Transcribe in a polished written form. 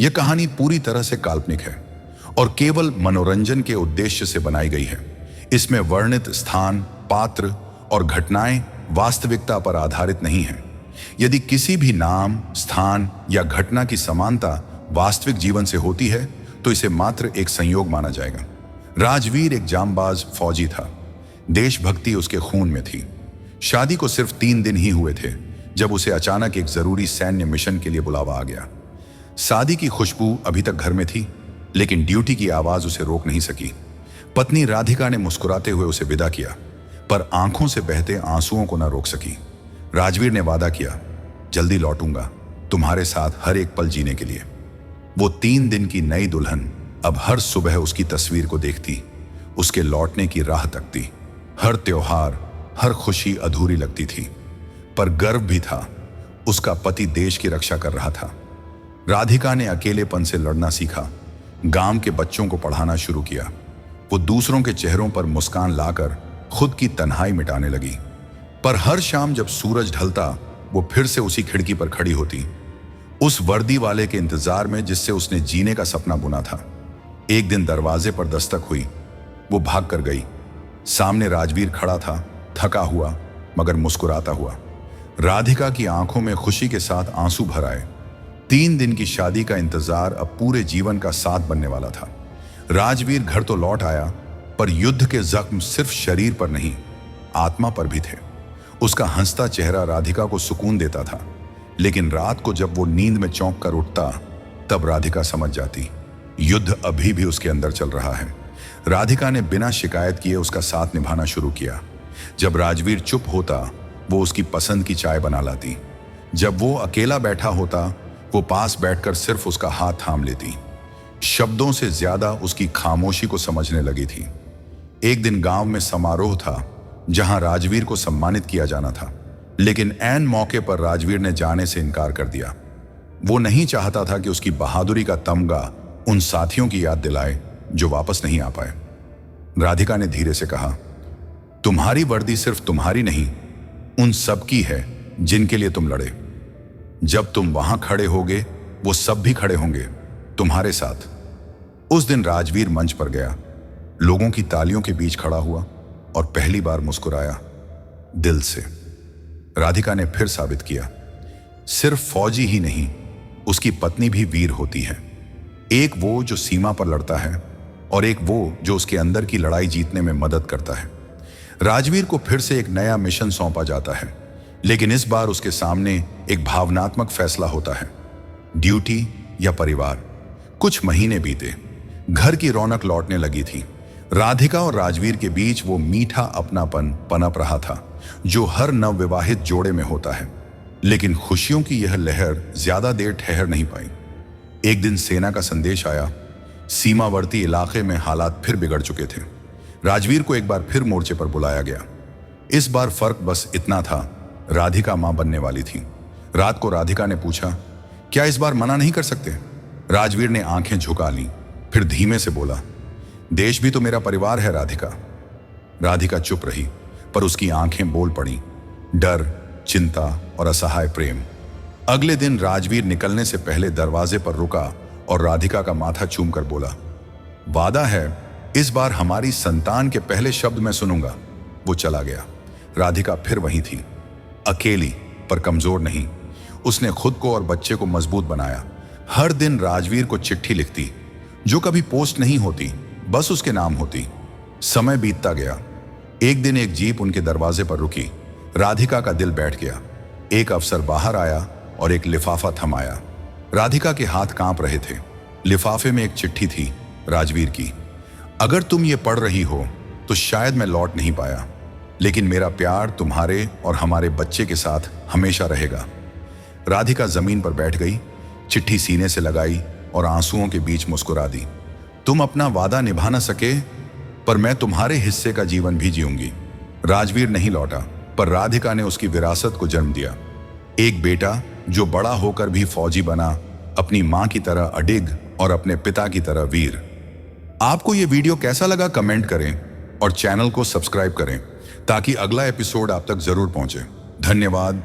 यह कहानी पूरी तरह से काल्पनिक है और केवल मनोरंजन के उद्देश्य से बनाई गई है। इसमें वर्णित स्थान, पात्र और घटनाएं वास्तविकता पर आधारित नहीं हैं। यदि किसी भी नाम, स्थान या घटना की समानता वास्तविक जीवन से होती है तो इसे मात्र एक संयोग माना जाएगा। राजवीर एक जांबाज फौजी था। देशभक्ति उसके खून में थी। शादी को सिर्फ 3 दिन ही हुए थे जब उसे अचानक एक जरूरी सैन्य मिशन के लिए बुलावा आ गया। शादी की खुशबू अभी तक घर में थी, लेकिन ड्यूटी की आवाज उसे रोक नहीं सकी। पत्नी राधिका ने मुस्कुराते हुए उसे विदा किया, पर आंखों से बहते आंसुओं को न रोक सकी। राजवीर ने वादा किया, जल्दी लौटूंगा तुम्हारे साथ हर एक पल जीने के लिए। वो 3 दिन की नई दुल्हन अब हर सुबह उसकी तस्वीर को देखती, उसके लौटने की राह तकती। हर त्योहार, हर खुशी अधूरी लगती थी, पर गर्व भी था। उसका पति देश की रक्षा कर रहा था। राधिका ने अकेलेपन से लड़ना सीखा, गांव के बच्चों को पढ़ाना शुरू किया। वो दूसरों के चेहरों पर मुस्कान लाकर खुद की तन्हाई मिटाने लगी। पर हर शाम जब सूरज ढलता, वो फिर से उसी खिड़की पर खड़ी होती, उस वर्दी वाले के इंतजार में जिससे उसने जीने का सपना बुना था। एक दिन दरवाजे पर दस्तक हुई। वो भाग कर गई। सामने राजवीर खड़ा था, थका हुआ मगर मुस्कुराता हुआ। राधिका की आंखों में खुशी के साथ आंसू भर आए। 3 दिन की शादी का इंतजार अब पूरे जीवन का साथ बनने वाला था। राजवीर घर तो लौट आया, पर युद्ध के जख्म सिर्फ शरीर पर नहीं, आत्मा पर भी थे। उसका हंसता चेहरा राधिका को सुकून देता था, लेकिन रात को जब वो नींद में चौंक कर उठता, तब राधिका समझ जाती युद्ध अभी भी उसके अंदर चल रहा है। राधिका ने बिना शिकायत किए उसका साथ निभाना शुरू किया। जब राजवीर चुप होता, वो उसकी पसंद की चाय बना लाती। जब वो अकेला बैठा होता, वो पास बैठकर सिर्फ उसका हाथ थाम लेती। शब्दों से ज्यादा उसकी खामोशी को समझने लगी थी। एक दिन गांव में समारोह था जहां राजवीर को सम्मानित किया जाना था, लेकिन ऐन मौके पर राजवीर ने जाने से इनकार कर दिया। वो नहीं चाहता था कि उसकी बहादुरी का तमगा उन साथियों की याद दिलाए जो वापस नहीं आ पाए। राधिका ने धीरे से कहा, तुम्हारी वर्दी सिर्फ तुम्हारी नहीं, उन सब की है जिनके लिए तुम लड़े। जब तुम वहां खड़े होगे, वो सब भी खड़े होंगे तुम्हारे साथ। उस दिन राजवीर मंच पर गया, लोगों की तालियों के बीच खड़ा हुआ और पहली बार मुस्कुराया, दिल से। राधिका ने फिर साबित किया, सिर्फ फौजी ही नहीं, उसकी पत्नी भी वीर होती है। एक वो जो सीमा पर लड़ता है और एक वो जो उसके अंदर की लड़ाई जीतने में मदद करता है। राजवीर को फिर से एक नया मिशन सौंपा जाता है, लेकिन इस बार उसके सामने एक भावनात्मक फैसला होता है, ड्यूटी या परिवार। कुछ महीने बीते, घर की रौनक लौटने लगी थी। राधिका और राजवीर के बीच वो मीठा अपनापन पनप रहा था जो हर नवविवाहित जोड़े में होता है। लेकिन खुशियों की यह लहर ज्यादा देर ठहर नहीं पाई। एक दिन सेना का संदेश आया, सीमावर्ती इलाके में हालात फिर बिगड़ चुके थे। राजवीर को एक बार फिर मोर्चे पर बुलाया गया। इस बार फर्क बस इतना था, राधिका मां बनने वाली थी। रात को राधिका ने पूछा, क्या इस बार मना नहीं कर सकते? राजवीर ने आंखें झुका ली, फिर धीमे से बोला, देश भी तो मेरा परिवार है राधिका। राधिका चुप रही, पर उसकी आंखें बोल पड़ी, डर, चिंता और असहाय प्रेम। अगले दिन राजवीर निकलने से पहले दरवाजे पर रुका और राधिका का माथा चूमकर बोला, वादा है इस बार हमारी संतान के पहले शब्द मैं सुनूंगा। वो चला गया। राधिका फिर वहीं थी, अकेली पर कमजोर नहीं। उसने खुद को और बच्चे को मजबूत बनाया। हर दिन राजवीर को चिट्ठी लिखती, जो कभी पोस्ट नहीं होती, बस उसके नाम होती। समय बीतता गया। एक दिन एक जीप उनके दरवाजे पर रुकी। राधिका का दिल बैठ गया। एक अफसर बाहर आया और एक लिफाफा थमाया। राधिका के हाथ कांप रहे थे। लिफाफे में एक चिट्ठी थी, राजवीर की। अगर तुम ये पढ़ रही हो तो शायद मैं लौट नहीं पाया, लेकिन मेरा प्यार तुम्हारे और हमारे बच्चे के साथ हमेशा रहेगा। राधिका जमीन पर बैठ गई, चिट्ठी सीने से लगाई और आंसुओं के बीच मुस्कुरा दी। तुम अपना वादा निभा न सके, पर मैं तुम्हारे हिस्से का जीवन भी जीऊंगी। राजवीर नहीं लौटा, पर राधिका ने उसकी विरासत को जन्म दिया। एक बेटा जो बड़ा होकर भी फौजी बना, अपनी मां की तरह अडिग और अपने पिता की तरह वीर। आपको ये वीडियो कैसा लगा कमेंट करें और चैनल को सब्सक्राइब करें ताकि अगला एपिसोड आप तक जरूर पहुंचे। धन्यवाद।